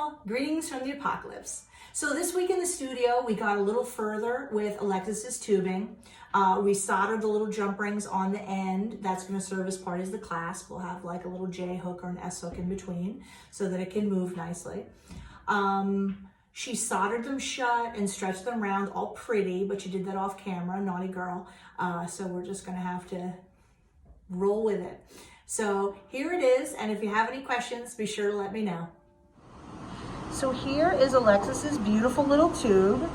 all, greetings from the apocalypse. So this week in the studio, we got a little further with Alexis's tubing. We soldered the little jump rings on the end. That's going to serve as part of the clasp. We'll have like a little J hook or an S hook in between so that it can move nicely. She soldered them shut and stretched them around all pretty, but she did that off camera, naughty girl. So we're just going to have to roll with it. So here it is, and if you have any questions, be sure to let me know. So here is Alexis's beautiful little tube.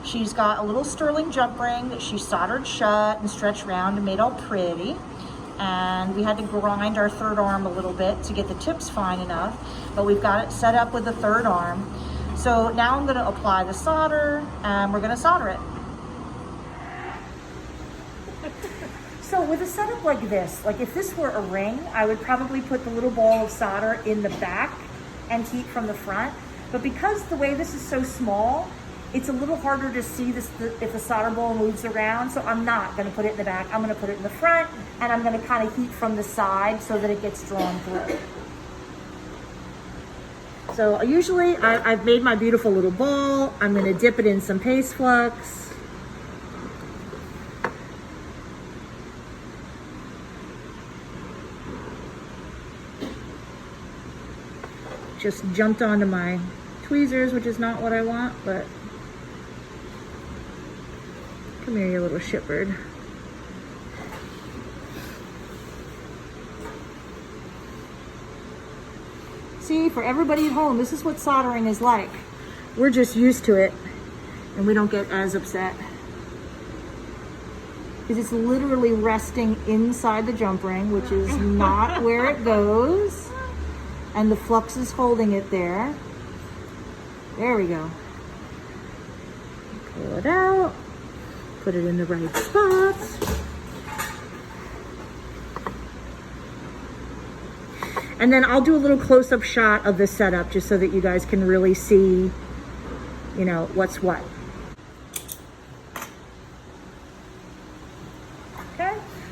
She's got a little sterling jump ring that she soldered shut and stretched around and made all pretty. And we had to grind our third arm a little bit to get the tips fine enough, but we've got it set up with the third arm. So now I'm going to apply the solder and we're going to solder it. So with a setup like this, like if this were a ring, I would probably put the little ball of solder in the back and heat from the front. But because the way this is so small, it's a little harder to see this if the solder ball moves around. So I'm not going to put it in the back. I'm going to put it in the front, and I'm going to kind of heat from the side so that it gets drawn through. So usually I've made my beautiful little ball. I'm going to dip it in some paste flux. Just jumped onto my tweezers, which is not what I want, but come here, you little shitbird. See, for everybody at home, this is what soldering is like. We're just used to it, and we don't get as upset. Because it's literally resting inside the jump ring, which is not where it goes. And the flux is holding it there. There we go. Pull it out. Put it in the right spots. And then I'll do a little close-up shot of the setup just so that you guys can really see, you know, what's what.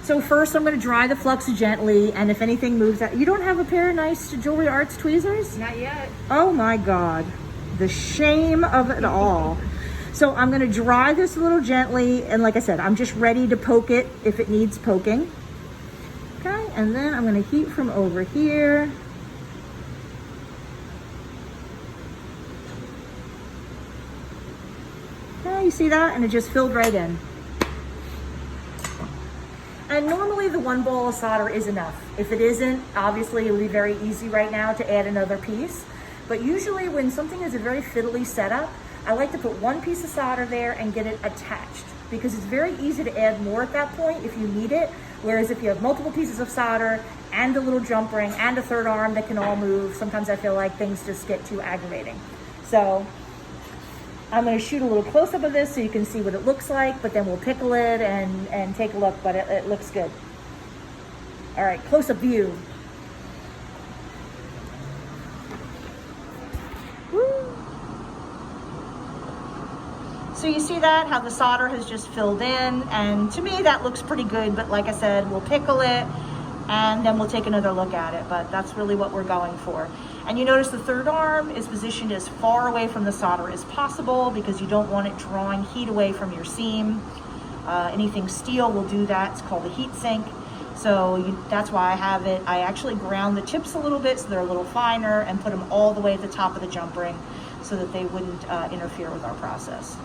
So first I'm going to dry the flux gently, and if anything moves out, you don't have a pair of nice Jewelry Arts tweezers? Not yet. Oh my God, the shame of it all. So I'm going to dry this a little gently, and like I said, I'm just ready to poke it if it needs poking. Okay, and then I'm going to heat from over here. Okay, you see that? And it just filled right in. And normally the one ball of solder is enough. If it isn't, obviously it'll be very easy right now to add another piece. But usually when something is a very fiddly setup, I like to put one piece of solder there and get it attached, because it's very easy to add more at that point if you need it. Whereas if you have multiple pieces of solder and a little jump ring and a third arm that can all move, sometimes I feel like things just get too aggravating. So I'm going to shoot a little close-up of this so you can see what it looks like, but then we'll pickle it and take a look, but it looks good. All right, close-up view. Woo. So you see that, how the solder has just filled in, and to me that looks pretty good, but like I said, we'll pickle it and then we'll take another look at it, but that's really what we're going for. And you notice the third arm is positioned as far away from the solder as possible because you don't want it drawing heat away from your seam. Anything steel will do that. It's called a heat sink. So that's why I have it. I actually ground the tips a little bit so they're a little finer and put them all the way at the top of the jump ring so that they wouldn't interfere with our process.